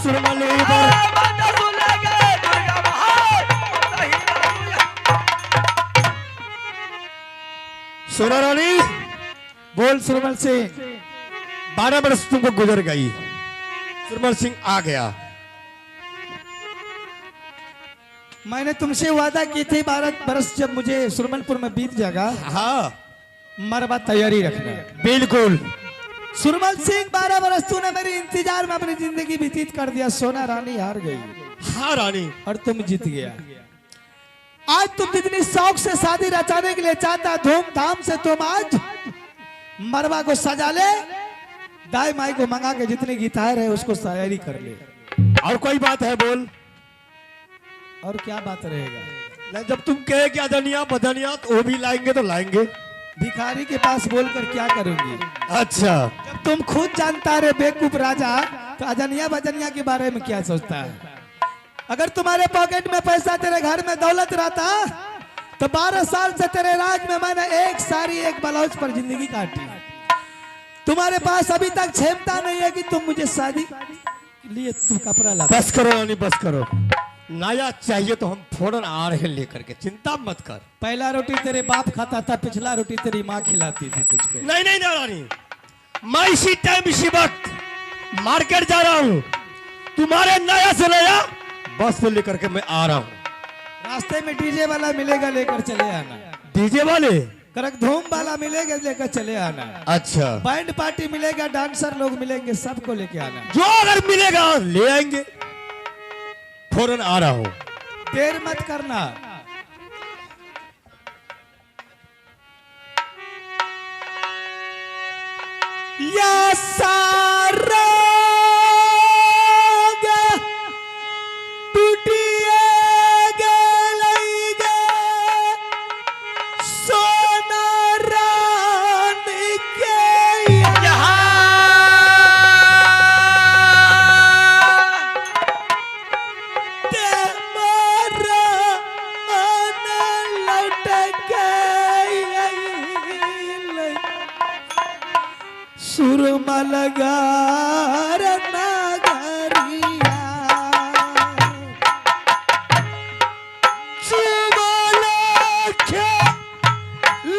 सुरमल सुना रानी बोल सुरमल सिंह 12 वर्ष तुमको गुजर गई। सुरमल सिंह आ गया। मैंने तुमसे वादा की थी 12 वर्ष जब मुझे सुरमलपुर में बीत जाएगा। हाँ मरबा तैयारी रखना। बिल्कुल। सुरमल सिंह 12 वर्ष तूने मेरे इंतजार में अपनी जिंदगी व्यतीत कर दिया। सोना रानी हार गई। हाँ रानी। और तुम जीत गया। आज तुम जितनी शौक से शादी रचाने के लिए चाहता धूमधाम से तुम आज मरवा को सजा ले। दाई माई को मंगा के जितने गिटार है उसको तैयारी कर ले। और कोई बात है बोल। और क्या बात रहेगा। जब तुम कहे कि अदनिया बदनिया तो वो भी लाएंगे तो लाएंगे। भिखारी के पास बोलकर क्या करूंगी। अच्छा जब तुम खुद जानता रे बेवकूफ राजा तो अजनिया बजनिया के बारे में क्या सोचता है। अगर तुम्हारे पॉकेट में पैसा तेरे घर में दौलत रहता तो 12 साल से तेरे राज में मैंने एक साड़ी एक ब्लाउज पर जिंदगी काटी। तुम्हारे पास अभी तक क्षमता नहीं है कि तुम मुझे शादी लिए तुम कपड़ा ला। बस करो रानी बस करो। नया चाहिए तो हम फौरन आ रहे लेकर के। चिंता मत कर। पहला रोटी तेरे बाप खाता था पिछला रोटी तेरी माँ खिलाती थी तुझको। नहीं नहीं रानी मैं इसी टाइम इसी वक्त मार्केट जा रहा हूँ। तुम्हारे नया से नया बस से लेकर के मैं आ रहा हूँ। रास्ते में डीजे वाला मिलेगा लेकर चले आना। डीजे वाले करक धूम वाला मिलेगा लेकर चले आना। अच्छा बैंड पार्टी मिलेगा डांसर लोग मिलेंगे सबको लेके आना। जो अगर मिलेगा ले आएंगे। फौरन आ रहा हूँ। देर मत करना। या सारा सुरमलगार नगरिया सुमलखे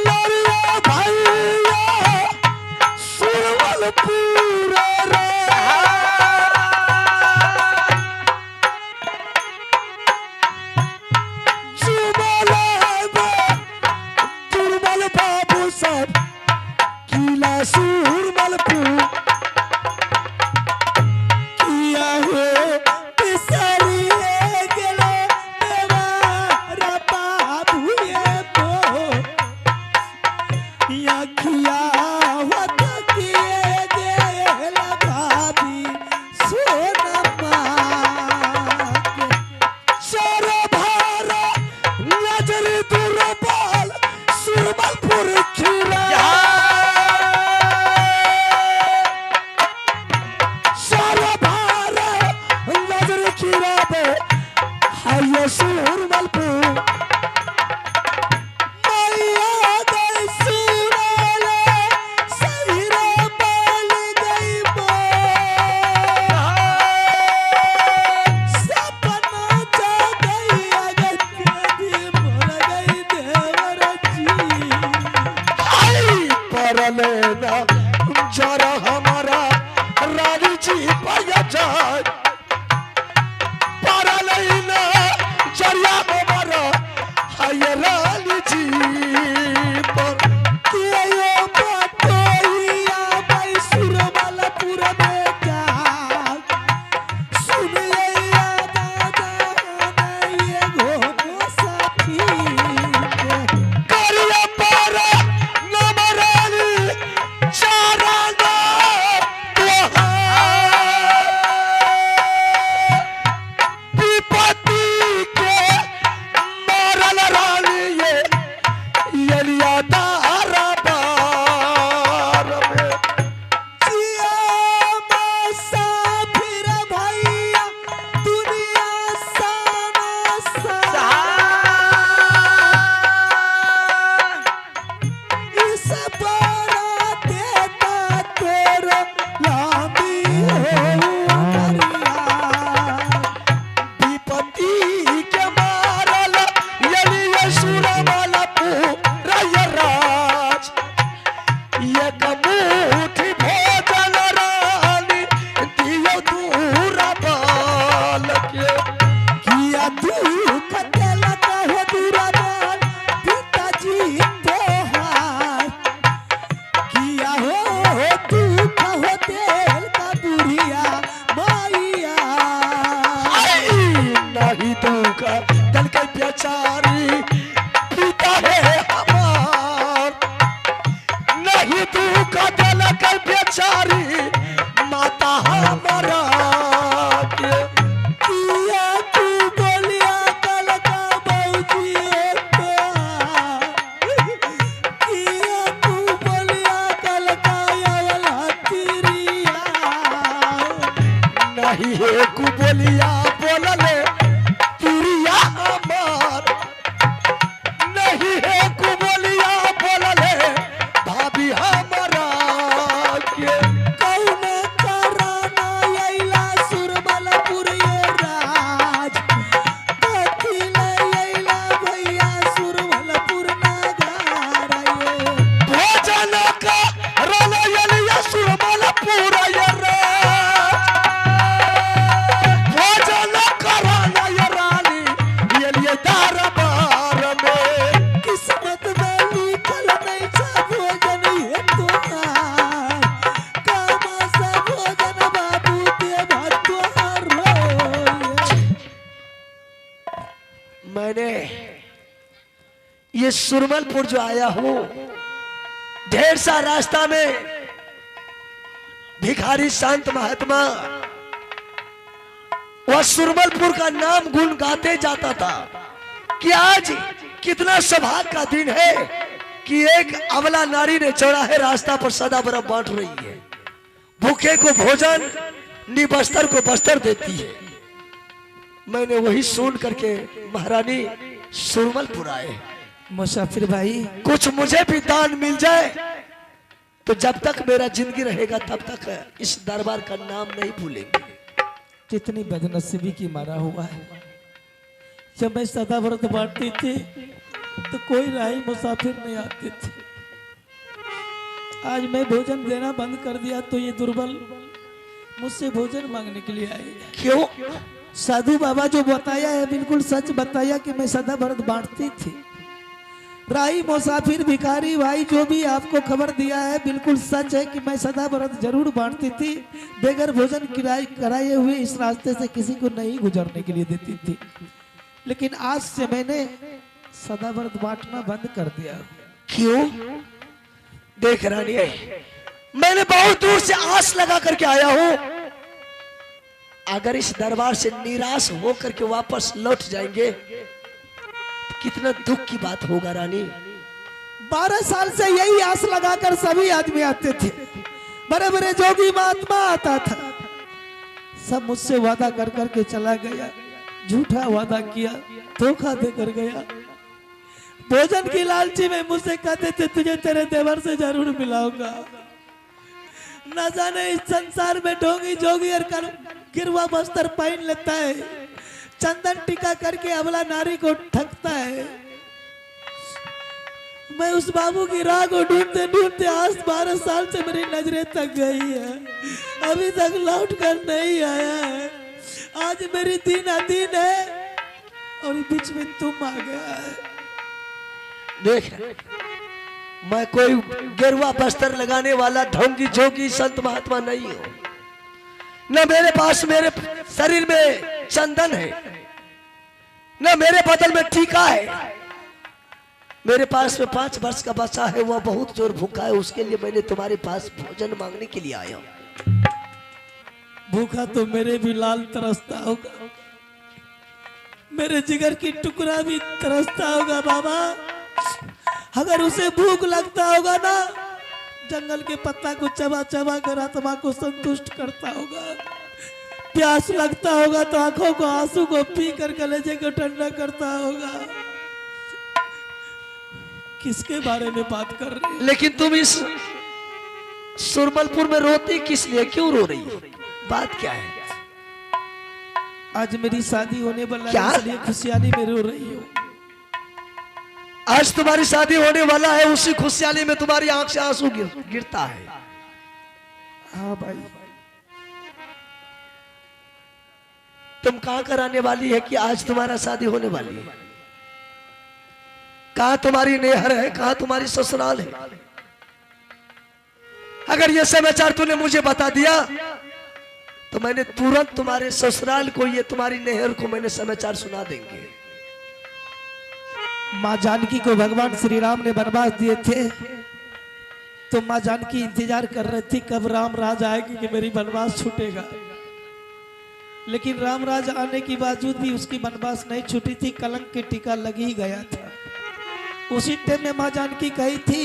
लड़िया भैया सुरमलपुर रे सुरमल बाबू सब किला सुरमलपुर जरा हमारा रानी जी पाया जाए पारा लेना जरिया हमारा हाय रानी जी पर कियो पटोइया भाई सुरमलपुर में जा सुनिया दादा ये घोड़ो साथी करिया पारा नमरानी चारा नहीं है कुबोलिया बोलले तुरिया हमार नहीं है कुबोलिया बोलले भाभी हमारा के कौने कराना अइला सुरमलपुर ये राज कथिले अइला भैया सुरमलपुर नगार ये भोजन का रलयलिया सुरमलपुर ये रे भोजन का रलयरानी ये लिए दरबार में किस्मत में लिखल नहीं छा भोजन ये तोहार कामा सा भोजन बाबू देवा तोहार रोए मैंने ये सुरमलपुर जो आया हूं ढेर सा रास्ता में भिखारी संत महात्मा वह सुरमलपुर का नाम गुण गाते जाता था कि आज कितना सौभाग्य का दिन है कि एक अबला नारी ने चौराहे रास्ता पर सदा बर्फ बांट रही है, भूखे को भोजन निबस्तर को बस्तर देती है। मैंने वही सुन करके महारानी सुरमलपुर आए। मुसाफिर भाई कुछ मुझे भी दान मिल जाए तो जब तक मेरा जिंदगी रहेगा तब तक इस दरबार का नाम नहीं भूलेंगे। कितनी बदनसीबी की मारा हुआ है। जब मैं सदा व्रत बांटती थी तो कोई राही मुसाफिर नहीं आते थे। आज मैं भोजन देना बंद कर दिया तो ये दुर्बल मुझसे भोजन मांगने के लिए आए। क्यों? साधु बाबा जो बताया है बिल्कुल सच बताया कि मैं सदा व्रत बांटती थी। राही मुसाफिर भिखारी भाई जो भी आपको खबर दिया है बिल्कुल सच है कि मैं सदा व्रत जरूर बांटती थी। बेगर भोजन कराए हुए इस रास्ते से किसी को नहीं गुजरने के लिए देती थी। लेकिन आज से मैंने सदा व्रत बांटना बंद कर दिया। क्यों? देख रानी, मैंने बहुत दूर से आस लगा करके आया हूं। अगर इस दरबार से निराश होकर के वापस लौट जाएंगे कितना दुख की बात होगा रानी। 12 साल से यही आस लगाकर सभी आदमी आते थे। बड़े बड़े जोगी महात्मा आता था, सब मुझसे वादा कर करके चला गया, झूठा वादा किया, धोखा देकर गया। भोजन की लालची में मुझसे कहते थे तुझे तेरे देवर से जरूर मिलाऊंगा। न जाने इस संसार में ढोंगी जोगी और गिरवा बस्तर पहन लेता है, चंदन टीका करके अबला नारी को ठगता है। मैं उस बाबू की राह को ढूंढते ढूंढते आज 12 साल से मेरी नजरें तक गई है, अभी तक लौट कर नहीं आया है। आज मेरी दीन अधीन है और बीच में तुम आ गया है। देख, मैं कोई गेरुआ बस्तर लगाने वाला ढोंगी जोगी संत महात्मा नहीं हूं। न मेरे पास मेरे शरीर में चंदन है, न मेरे बदल में टीका है। मेरे पास में 5 वर्ष का बच्चा है, वह बहुत जोर भूखा है। उसके लिए मैंने तुम्हारे पास भोजन मांगने के लिए आया हूं। भूखा तो मेरे भी लाल तरसता होगा, मेरे जिगर की टुकड़ा भी तरसता होगा बाबा। अगर उसे भूख लगता होगा ना, जंगल के पत्ता को चबा चबा कर आत्मा को संतुष्ट करता होगा। प्यास लगता होगा तो आंखों को आंसू को पी कर कलेजे को ठंडा करता होगा। किसके बारे में बात कर रहे हैं? लेकिन तुम इस सुरमलपुर में रोती किस लिए, क्यों रो रही हो? बात क्या है? आज मेरी शादी होने वाला क्या? है, इसलिए खुशहाली में रो रही हूँ। आज तुम्हारी शादी होने वाला है, उसी खुशहाली में तुम्हारी आंख से आंसू गिरता है। हाँ भाई, तुम कहां कराने वाली है कि आज तुम्हारा शादी होने वाली है? कहां तुम्हारी नेहर है, कहां तुम्हारी ससुराल है? अगर यह समाचार तूने मुझे बता दिया तो मैंने तुरंत तुम्हारे ससुराल को, ये तुम्हारी नेहर को मैंने समाचार सुना देंगे। माँ जानकी को भगवान श्री राम ने वनवास दिए थे तो माँ जानकी इंतजार कर रही थी कब राम राज आएगी कि मेरी वनवास छूटेगा। लेकिन राम राज आने के बावजूद भी उसकी वनवास नहीं छूटी थी, कलंक की टीका लग ही गया था। उसी टाइम में माँ जानकी कही थी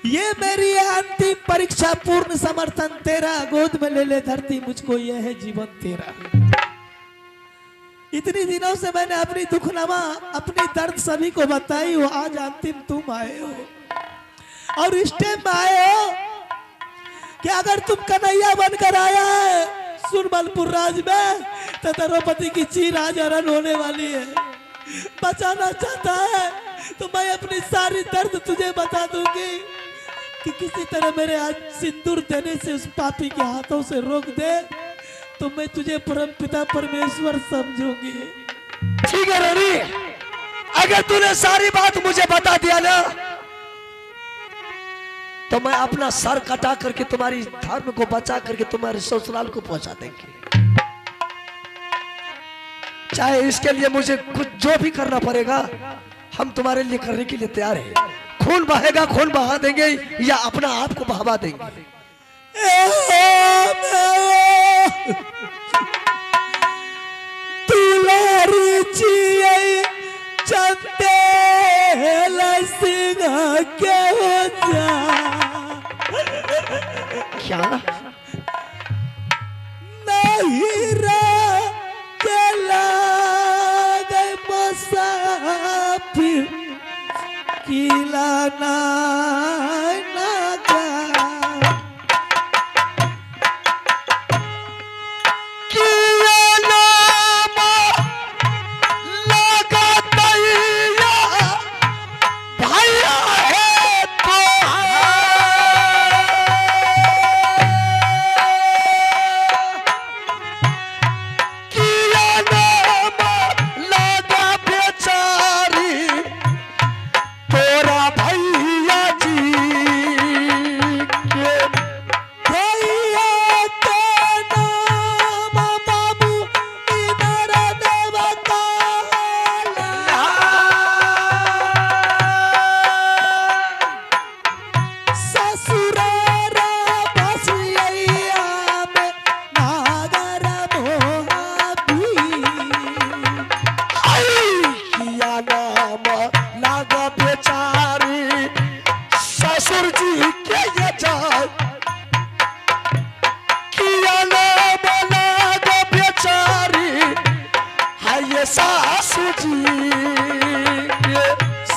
ये मेरी है अंतिम परीक्षा, पूर्ण समर्थन तेरा, गोद में ले ले धरती, मुझको यह है जीवन तेरा। इतनी दिनों से मैंने अपनी दुखनामा, अपनी दर्द सभी को बताई हो, आज अंतिम तुम आए हो और इस टाइम में आए हो कि अगर तुम कन्हैया बनकर आया है सुरमलपुर राज में तो द्रौपदी की चीर आज हरण होने वाली है। बचाना चाहता है तो मैं अपनी सारी दर्द तुझे बता दूंगी कि किसी तरह मेरे आज सिंदूर देने से उस पापी के हाथों से रोक दे तो मैं तुझे परम पिता परमेश्वर समझूंगी। ठीक है रानी, अगर तूने सारी बात मुझे बता दिया ना तो मैं अपना सर कटा करके तुम्हारी धर्म को बचा करके तुम्हारे ससुराल को पहुंचा देंगे। चाहे इसके लिए मुझे कुछ जो भी करना पड़ेगा हम तुम्हारे लिए करने के लिए तैयार हैं। खून बहेगा, खून बहा देंगे या अपना आप को बहावा देंगे। दुलारी चिए चंदे सिंह के हो जा क्या नहीं रे चला गए मुसाफिर किलाना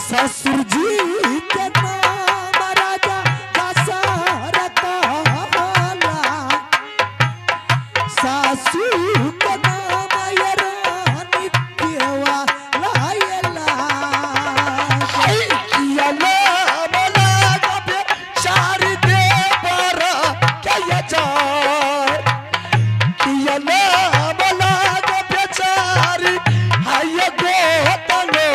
ससुर जी के नाम राजा दशरथ होला, सासू के नाम ये रानी केवा लायला। किया नाम लागा बेचारी देवर क्या ये जाए, किया नाम लागा बेचारी हाय गोतनो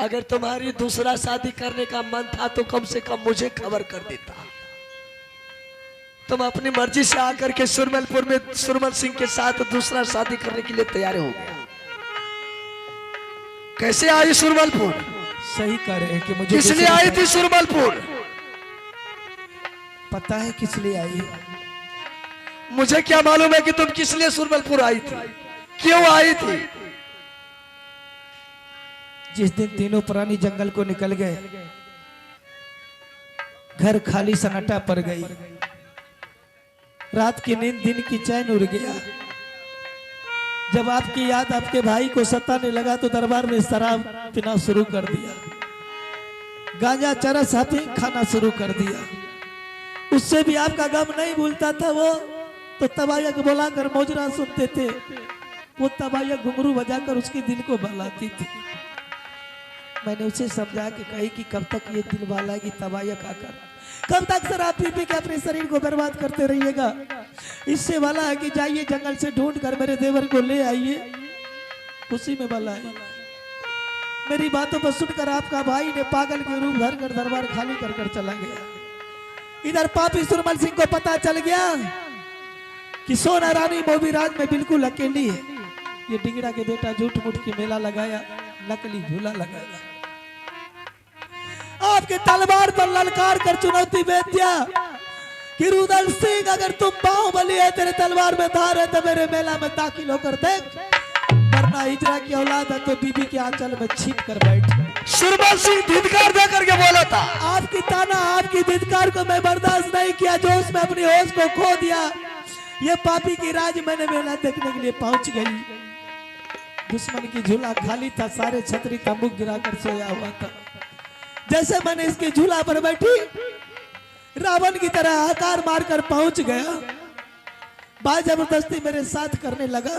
अगर तुम्हारी दूसरा शादी करने का मन था तो कम से कम मुझे खबर कर देता। तुम अपनी मर्जी से आकर के सुरमलपुर में सुरमल सिंह के साथ दूसरा शादी करने के लिए तैयार हो गए। कैसे आई सुरमलपुर? सही कह रहे हैं कि मुझे किस लिए आई थी सुरमलपुर? पता है किस लिए आई? मुझे क्या मालूम है कि तुम किस लिए सुरमलपुर आई थी, क्यों आई थी? जिस दिन तीनों प्राणी जंगल को निकल गए, घर खाली सन्नाटा पड़ गई, रात की नींद दिन की चैन उड़ गया। जब आपकी याद आपके भाई को सताने लगा तो दरबार में शराब पीना शुरू कर दिया, गांजा चरस अफीम खाना शुरू कर दिया। उससे भी आपका गम नहीं भूलता था वो, तो तबायक बुलाकर मोजरा सुनते थे, वो तबायक घुंघरू बजाकर उसके दिल को बहलाती थी। मैंने उसे समझा के कही कि कब तक ये दिल बहलाएगी तबायक आकर, कब तक शराब पी पी के अपने शरीर को बर्बाद करते रहिएगा। इससे भला है कि जाइए जंगल से ढूंढ कर मेरे देवर को ले आइए, उसी में भला है। मेरी बातों पर सुनकर आपका भाई ने पागल के रूप धर कर दरबार खाली कर कर चला गया। इधर पापी सुरमल सिंह को पता चल गया कि सोना रानी मोबीराज में बिल्कुल अकेली है। ये डिंगड़ा के बेटा झूठ मूठ की मेला लगाया, नकली झूला लगाया। आपके तलवार पर ललकार कर चुनौती भेज दिया कि रुदल सिंह, अगर तुम बाहुबली है, तेरे तलवार में धार है, तो मेरे मेला में दाखिल होकर देख, वरना हिजरा की औलाद है तो बीबी के आंचल में छिप कर बैठ। सुरमल सिंह धिक्कार दे करके बोला था। आपकी ताना, आपकी धिक्कार को मैं बर्दाश्त नहीं किया, जो उसमें अपनी होश को खो दिया। ये पापी की राज मैंने मेला देखने के लिए पहुंच गई। दुश्मन की झूला खाली था, सारे छतरी तंबू गिराकर सोया हुआ था। जैसे मैंने इसके झूला पर बैठी, रावण की तरह आकार मारकर पहुंच गया। भाई जबरदस्ती मेरे साथ करने लगा,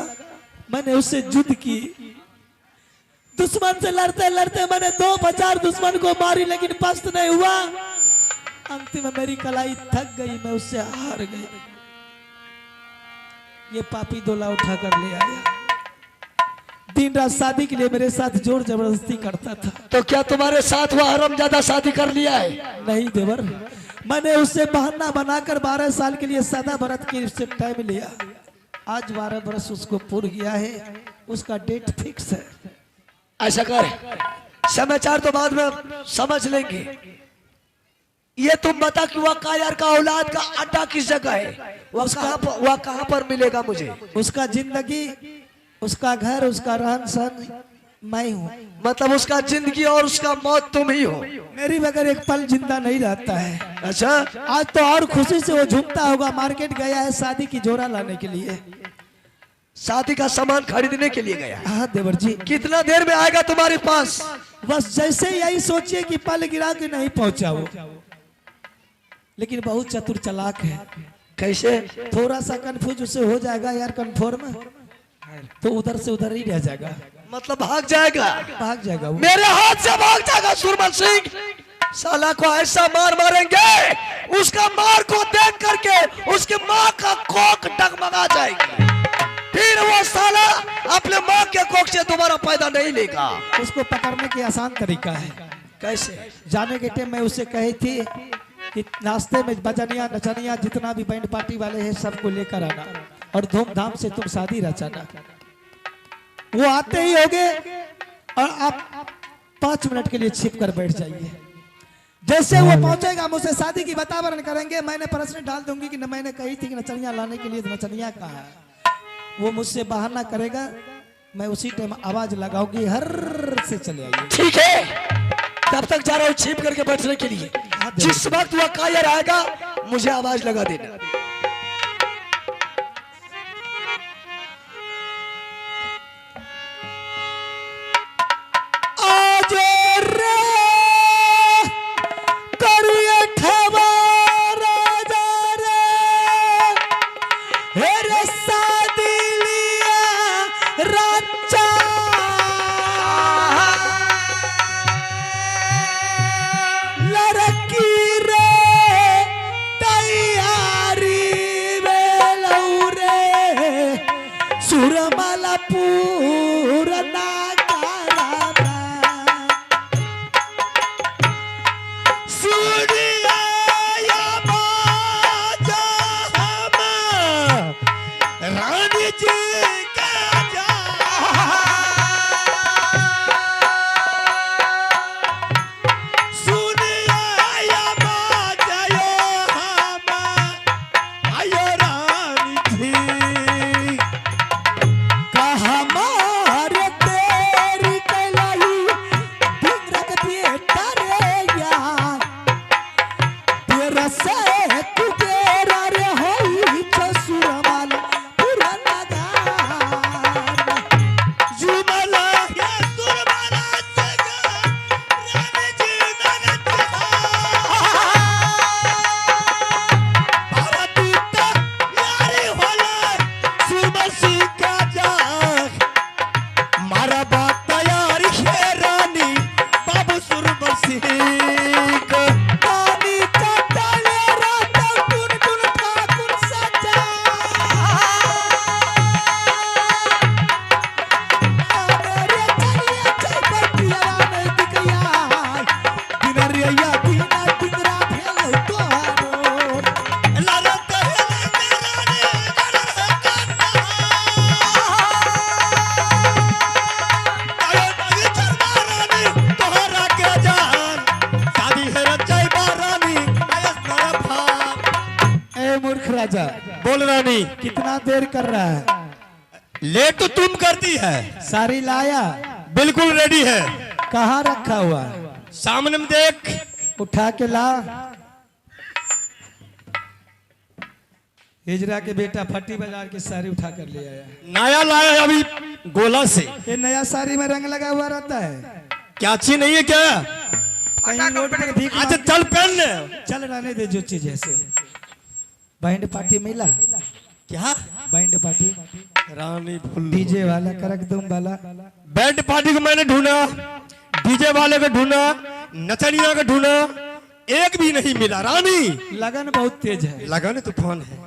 मैंने उससे युद्ध की। दुश्मन से लड़ते लड़ते मैंने 2 दुश्मन को मारी, लेकिन पस्त नहीं हुआ। अंतिम में मेरी कलाई थक गई, मैं उससे हार गई। ये पापी दोला उठाकर ले आया, दिन रात शादी के लिए मेरे साथ जोर जबरदस्ती करता था। तो क्या तुम्हारे साथ वह हरामजादा शादी कर लिया है? नहीं देवर, मैंने उससे बहाना बनाकर 12 साल के लिए सदा व्रत की उससे टाइम लिया। आज 12 वर्ष उसको पूरा गया है, उसका डेट फिक्स है। ऐसा कर, समाचार तो बाद में समझ लेंगे। ये तुम बता कि वह कायर का औलाद का अड्डा किस जगह है? वह कहाँ पर मिलेगा मुझे? उसका जिंदगी, उसका घर, उसका रहन सहन मैं हूँ। मतलब उसका जिंदगी और उसका मौत तुम ही हो? मेरी बगैर एक पल जिंदा नहीं रहता है। अच्छा, आज तो और खुशी से वो झूमता होगा। मार्केट गया है शादी की जोड़ा लाने के लिए, शादी का सामान खरीदने के लिए गया। हाँ देवर जी। कितना देर में आएगा तुम्हारे पास? बस जैसे यही सोचिए कि पल गिरा के नहीं पहुंचा वो, लेकिन बहुत चतुर चालाक है। कैसे? थोड़ा सा कंफ्यूज उसे हो जाएगा यार कन्फर्म, तो उधर से उधर ही रह जाएगा। मतलब भाग जाएगा? भाग जाएगा वो, मेरे हाथ से भाग जाएगा सुरमल सिंह। साला को ऐसा मार मारेंगे, उसका मार को देख करके उसकी माँ का कोख डगमगा जाएगी। फिर वो साला अपने माँ के कोख से दोबारा पैदा नहीं लेगा। उसको पकड़ने की आसान तरीका है। कैसे? जाने के टाइम मैं उससे कही थी कि नाश्ते में बजनिया नचनिया जितना भी बैंड पार्टी वाले हैं सबको लेकर आना और धूमधाम से तुम शादी रचाना। वो आते ही होगे और आप 5 मिनट के लिए छिप कर बैठ जाइए। जैसे वो पहुंचेगा मुझसे शादी की वातावरण करेंगे। मैंने प्रश्न डाल दूंगी कि न मैंने कही थी कि नचनिया लाने के लिए, नचनिया कहाँ है? वो मुझसे बहाना करेगा, मैं उसी टाइम आवाज लगाऊंगी, हर से चले आइए। ठीक है, तब तक जा रहा हूँ छिप करके बैठने के लिए। जिस वक्त वह कायर आएगा मुझे आवाज लगा देना। रानी जी का जा सुनिया या बाजयो हम आयो रानी जी कहा मारे तेरी कलाई बिगड़क दिए तारे यार तेरा से तू तेरा रे होई चसुरमाल पूरा नगार जुमला या दुर्बला जगा रानी जी नगत बाबा तूता यारी होला सुरमल सिंह का जा मारा बात तैयार है रानी बाबू सुरमल सिंह का पानी का डाले रात टुन टुन ठाकुर सजा मेरे कलिया चल पटिया में दिखया दिनरिया दिना दिगरा भेल तोहारो लाला तहला रानी तोहरा के जान शादी है रचाई बारानी आयस नर भाग ए मूर्ख राजा बोल रानी कितना देर कर रहा है लेट तो तुम करती है सारी लाया बिल्कुल रेडी है कहाँ रखा हुआ सामने में देख उठा के ला हिजरा के बेटा फटी बाजार की साड़ी उठा कर ले आया नया लाया है अभी गोला से ये नया साड़ी में रंग लगा हुआ रहता है क्या अच्छी नहीं है क्या कहीं रोड पर भीख अच्छा चल पहन चल रहने दे जो चीज है से बैंड पार्टी मिला क्या बैंड पार्टी रानी फुल डीजे वाला करक दुम वाला बैंड पार्टी को मैंने ढूंढा डीजे वाले को ढूंढा नचनिया को ढूंढा एक भी नहीं मिला रानी लगन बहुत तेज है लगा नहीं तूफान है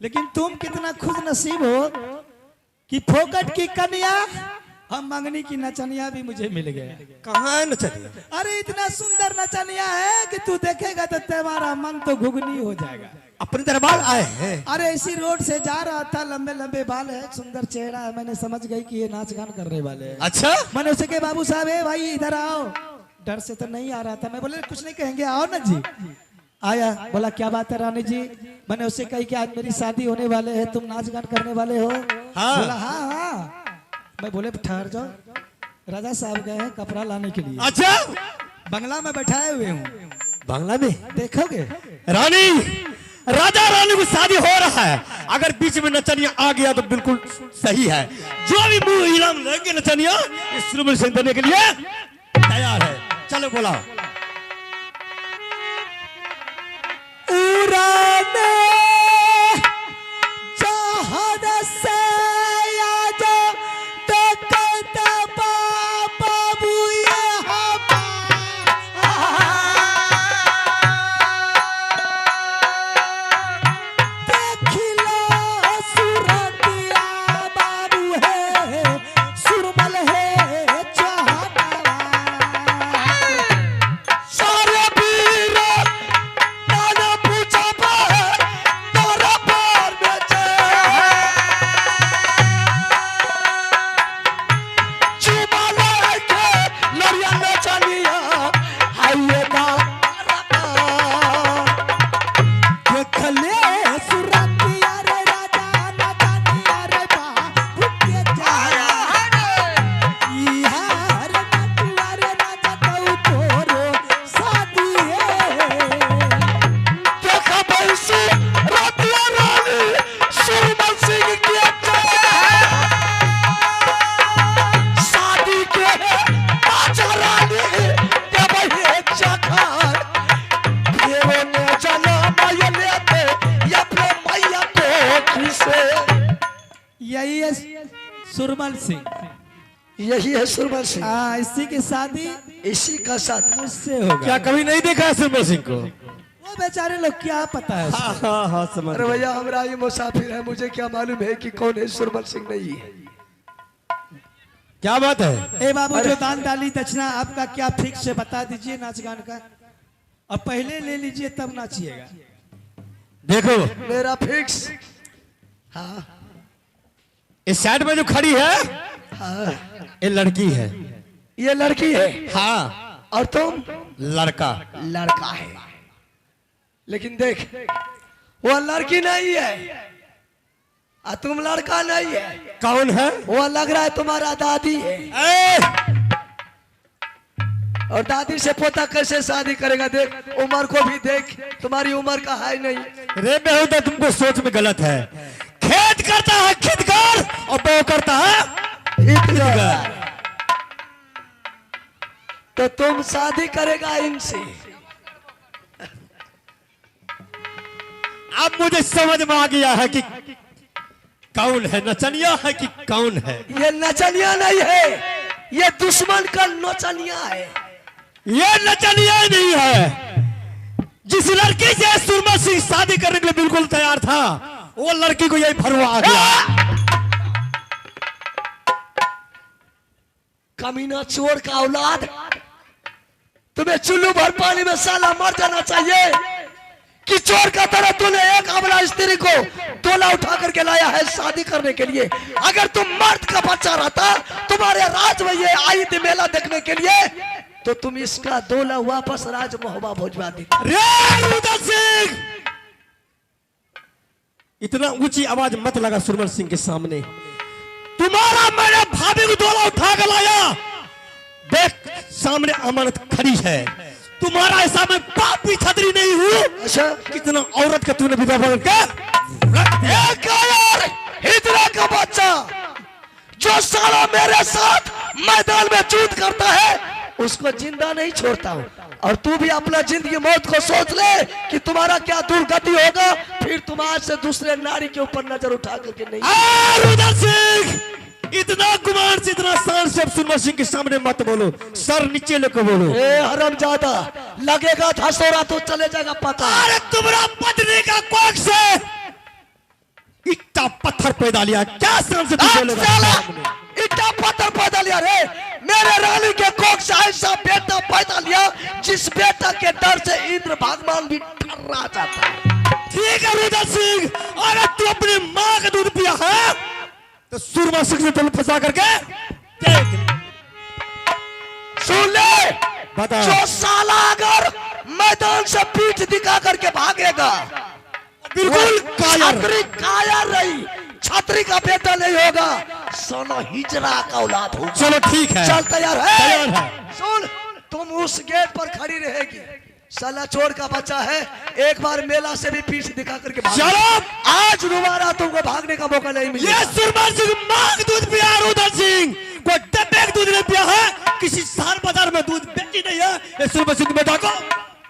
लेकिन तुम कितना खुश नसीब हो कि फोकट की कन्या हम मंगनी की नचनिया भी मुझे मिल गया कहाँ है नचनिया अरे इतना सुंदर नचनिया है कि तू देखेगा तो तुम्हारा मन तो घुगनी हो जाएगा अपने दरबार आए हैं अरे इसी रोड से जा रहा था लंबे लंबे बाल है सुंदर चेहरा है मैंने समझ गई कि ये नाच गान करने वाले हैं अच्छा मैंने उसे कहा बाबू साहब है भाई इधर आओ डर से तो नहीं आ रहा था मैं बोले कुछ नहीं कहेंगे आओ ना जी आया बोला क्या बात है रानी जी मैंने उससे कही कि आज मेरी शादी होने वाले है तुम नाच गान करने वाले हो हाँ। बोला हाँ मैं बोले ठहर जाओ राजा साहब गए हैं कपड़ा लाने के लिए अच्छा बंगला में बैठाए हुए हूँ बांग्ला में देखोगे रानी राजा रानी को शादी हो रहा है अगर बीच में नचनिया आ गया तो बिल्कुल सही है जो भी मुंह इनाम लेंगे नचनिया इस सुरमल सिंह देने के लिए तैयार है चलो बोला उड़ाने जहाज से आज देखता बाबू ये देखिला सूरतिया बाबू है सुरमल है चाहता सारे वीर नाना पूछा तोरा पर बेचे चुमाला के लड़िया नचनिया हाये ना देखले सुरतिया रे राजा नचनिया रे बाबू के जाया इहार नटुआ रे राजा तू तोरो शादी देखा बैसी रतिया रानी सुरमल सिंह के शादी के पाँच रानी के बहे चखार देवो ने जना माया लेते या फिर मैया को किसे यही है सुरमल सिंह यही है सुरमल सिंह इसी की शादी इसी का साथ मुझसे होगा क्या कभी नहीं देखा है सुरमल सिंह को वो बेचारे लोग क्या पता है उसको? हाँ हाँ हाँ समझ अरे भैया हमारा ये मुसाफिर है मुझे क्या मालूम है कि कौन है सुरमल सिंह नहीं है क्या बात है ए बाबू जो दान डाली दक्षिणा आपका क्या फिक्स है बता दीजिए नाच गान का अब पहले ले लीजिए तब नाचिएगा देखो मेरा फिक्स हाँ इस साइड में जो खड़ी है हाँ, ये लड़की है। ये लड़की है हाँ और तुम लड़का। लड़का है। लेकिन देख वो लड़की नहीं है और तुम लड़का नहीं है। कौन है? वो लग रहा है तुम्हारा दादी है। ए! और दादी से पोता कैसे शादी करेगा? देख उम्र को भी देख, तुम्हारी उम्र का है नहीं। रे बेहुदा तुमको सोच में गलत है। खेत करता है खिदगार और बो करता है इतगार। तो तुम शादी करेगा इनसे? अब मुझे समझ में आ गया है कि कौन है, नचनिया है कि कौन है। ये नचनिया नहीं है, ये दुश्मन का नचनिया है। ये नचनिया ही नहीं है। जिस लड़की से सुरमा सिंह शादी करने के लिए बिल्कुल तैयार था, वो लड़की को यही भरवा आ गया। कमीना चोर का औलाद, तुम्हें चुल्लू भर पानी में साला मर जाना चाहिए कि चोर का तरह तूने एक अबला स्त्री को तोला उठा करके लाया है शादी करने के लिए। अगर तुम मर्द का बच्चा रहता, तुम्हारे राज में ये आई थी मेला देखने के लिए, तो तुम इसका दोला वापस राज महोबा भोजवा दी। रे रुद्र सिंह, इतना ऊंची आवाज मत लगा सुरमल सिंह के सामने। तुम्हारा मैंने भाभी को दोला उठा कर लाया। देख सामने अमानत खड़ी है। तुम्हारा ऐसा मैं बाप भी छतरी नहीं हूँ। अच्छा, कितना औरत का तूने विधवा बन के हिजरा का बच्चा जो साला मेरे साथ मैदान में जूद करता है, उसको जिंदा नहीं छोड़ता हूँ। और तू भी अपना जिंदगी मौत को सोच ले कि तुम्हारा क्या दुर्गति होगा। फिर तुम आज से दूसरे नारी के ऊपर नजर उठा करके नहीं। रुद्र सिंह, इतना गुमान से इतना शान से सुरमा सिंह के सामने मत बोलो। सर नीचे लेकर बोलो। ए हरामजादा, लगेगा धसोरा तो चले जाएगा पता। अरे तुम्हारा पत्नी का कोख से इतना पत्थर पैदा लिया, क्या शान से तू बोलेगा सामने? इतना पत्थर पैदा लिया रे? मेरे रानी के कोख से ऐसा बेटा पैदा लिया जिस बेटा के डर से इंद्र भगवान भी ठर्रा जाता है। ठीक है रुद्र सिंह, अगर तू अपनी माँ का दूध पिया है तो सुरमा सिंह से दिल फंसा करके देख ले। सुन ले, बता। जो साला अगर मैदान से पीठ दिखा करके भागेगा, बिल्कुल कायर। छतरी कायर रही, छतरी का बेटा नहीं होगा, सोना हिजरा का औलाद होगा। चलो ठीक है, चल तैयार है? तैयार है। सुन, तुम उस गेट पर खड़ी रहेगी। साला चोर का बच्चा है, एक बार मेला से भी पीठ दिखा करके भाग। चलो, आज दोबारा तुमको भागने का मौका नहीं ये मिलेगा। सुरमा सिंह माँ का दूध पिया है। रुद्र सिंह कोई डब्बे का दूध नहीं पिया है, किसी शहर बाजार में दूध बेची नहीं है। ये सुरमा सिंह बेटा को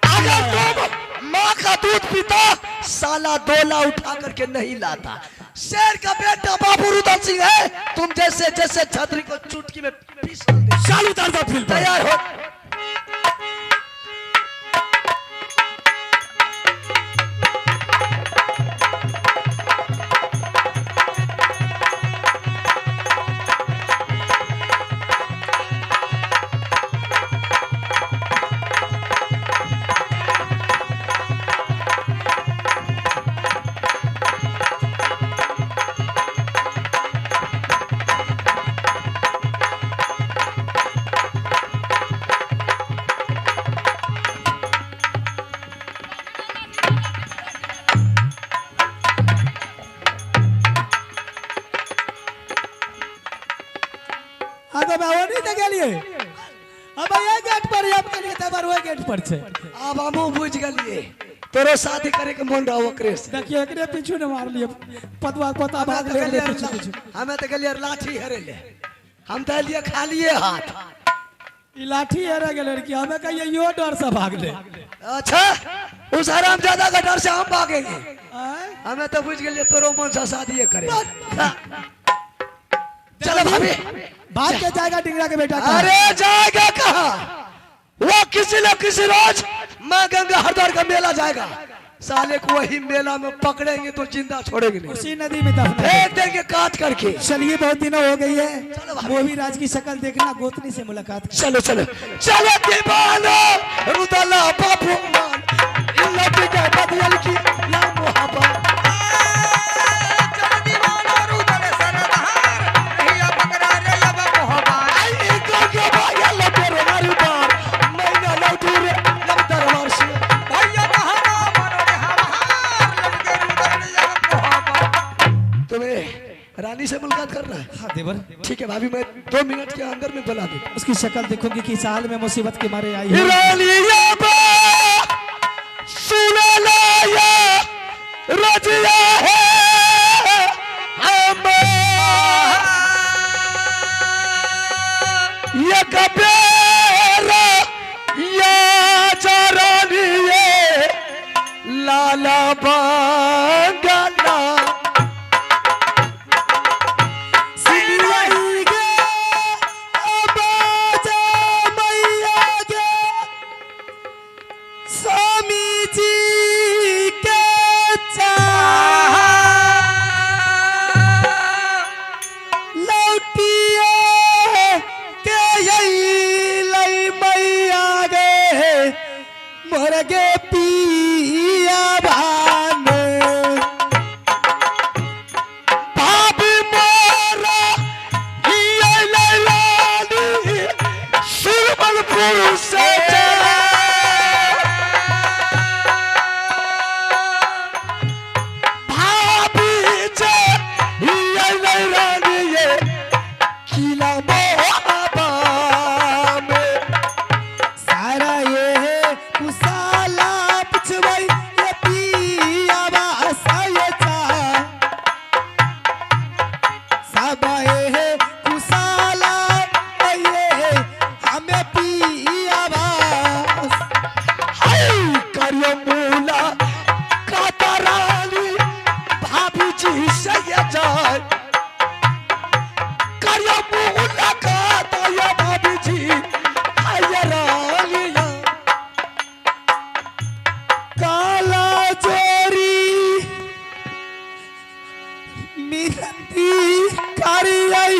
अगर तुम माँ का दूध पीता, साला दोला उठा करके नहीं लाता। शेर का बेटा बाबू रुद्र सिंह है, तुम जैसे जैसे छतरी को चुटकी में पीस दे। चालू उतारता फिर तैयार हो? अब ये गेट पर अब कलिए तबर वो गेट पर छे। अब हमू बुझ गलिए तोरो शादी करे के मन रहो ओकरे से। देखिए एकरे पीछू ने मार लिए पतवा पता भाग ले ले पीछू पीछू। हमें तो गलिए लाठी हरे ले, हम तो लिए खालिए हाथ। ई लाठी हरे गेले लड़की, हमें कहिए यो डर से भाग ले। अच्छा, उस हरामजादा का डर से हम भागेंगे? आय? हमें तो बुझ गलिए तोरो मन से शादी करे। चलो भाभी, भाग के जाएगा डिंगरा के बेटा का। अरे जाएगा कहाँ? वो किसी न किसी रोज माँ गंगा हरदर का मेला जाएगा। साले को वही मेला में पकड़ेंगे तो जिंदा छोड़ेंगे नहीं, उसी नदी में दफना फेंक देंगे काट करके। चलिए बहुत दिनों हो गई है, चलो भाभी। मोही राज की शक्ल देखना, गोतनी से मुलाकात कर। चलो चलो चलो दीवाना रुदला बाबू मान इन लड़की के बदल की ना मोहब्बत। चलो दीवाना रुदले सरदार कर रहा है। हाँ देवर, ठीक है भाभी, मैं 2 मिनट के अंदर में बुला देता उसकी शक्ल देखोगे कि इस हाल में मुसीबत के मारे आई है। रजिया है ये कबेरा या जरानिए लाला बांगला सिंगलाई गे आबाजा मैया गे स्वामी जी के चाह लौटिए के यही लई मैया गे मोर गे पिया भान भाभी मोरा ये लैलानी सुरमलपुर से भाभी जे ये लैलानी ये किला मोहबा में सारा ये कुसाला पिछवाई ये पिया बासा ये चा साबा ये कुसाला ये हमें पिया बास हाय करियो मूला कातरानी भाभी जी से ये जाए करियो मूला कातया भाभी जी हाय रालिया काला चोरी मिरती कारी आई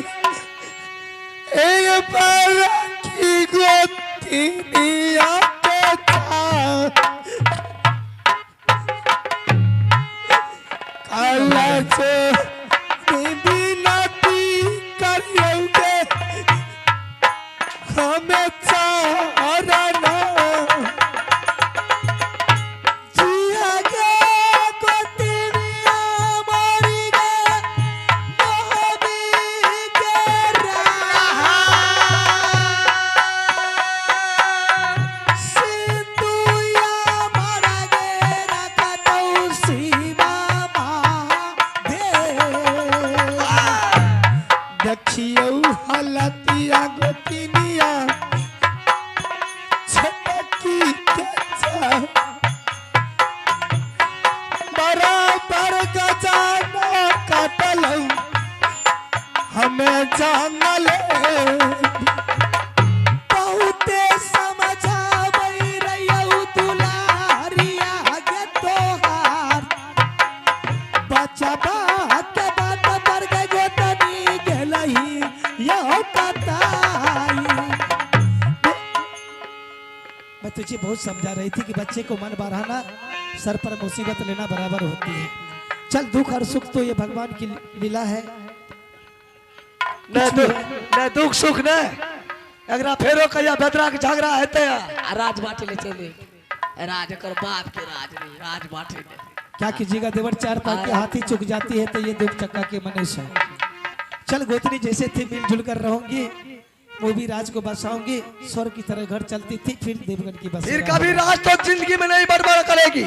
एक बार की गोती निया के था काला चोरी बिनती करियोगे हमें चाहना जिया गे गोतिनिया मोरी गे मोहबी के रहा सिंधुया मारा गे रखतौ सीमा दे देखियो हलतिया गोतिनिया छटकी के जा बराबर गजाना काटलौ हमें जानल बहुते समझाबै रहियौ दुलारिया गे तोहार बचबा के बात पर गे गोतनी गेलही यो कताई। मैं तुझे बहुत समझा रही थी कि बच्चे को मन बढ़ाना सर पर मुसीबत लेना बराबर होती है। चल दुख और सुख तो ये भगवान की लीला है। न दुख सुख न अगरा फेरो कया बेदरा के झगड़ा हेते राज बाटे ले चले राज कर बाप के राज नहीं राज बाटे ले क्या कीजिएगा देवर, 4 पाँव की हाथी चुक जाती है तो ये दुख चक्का के मनुष्य है। चल गोतनी जैसे थी मिलजुल कर रहोगी, वो भी राज को बसाओगे, स्वर्ग की तरह घर चलती थी, फिर देवगन की बस फिर कभी राज तो जिंदगी में नहीं बर्बाद करेगी।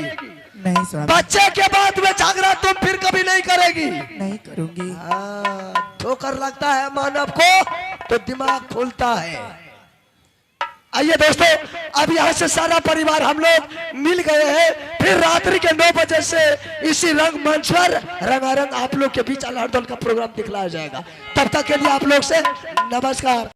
नहीं स्वामी, बच्चे के बाद में झगड़ा तुम फिर कभी नहीं करेगी। नहीं करूंगी। ठोकर लगता है मानव को तो दिमाग खुलता है। आइए दोस्तों, अब यहाँ से सारा परिवार हम लोग मिल गए हैं। फिर रात्रि के 9 बजे से इसी रंग मंच पर रंगारंग आप लोग के बीच अल्लाह का प्रोग्राम दिखलाया जाएगा। तब तक के लिए आप लोग से नमस्कार।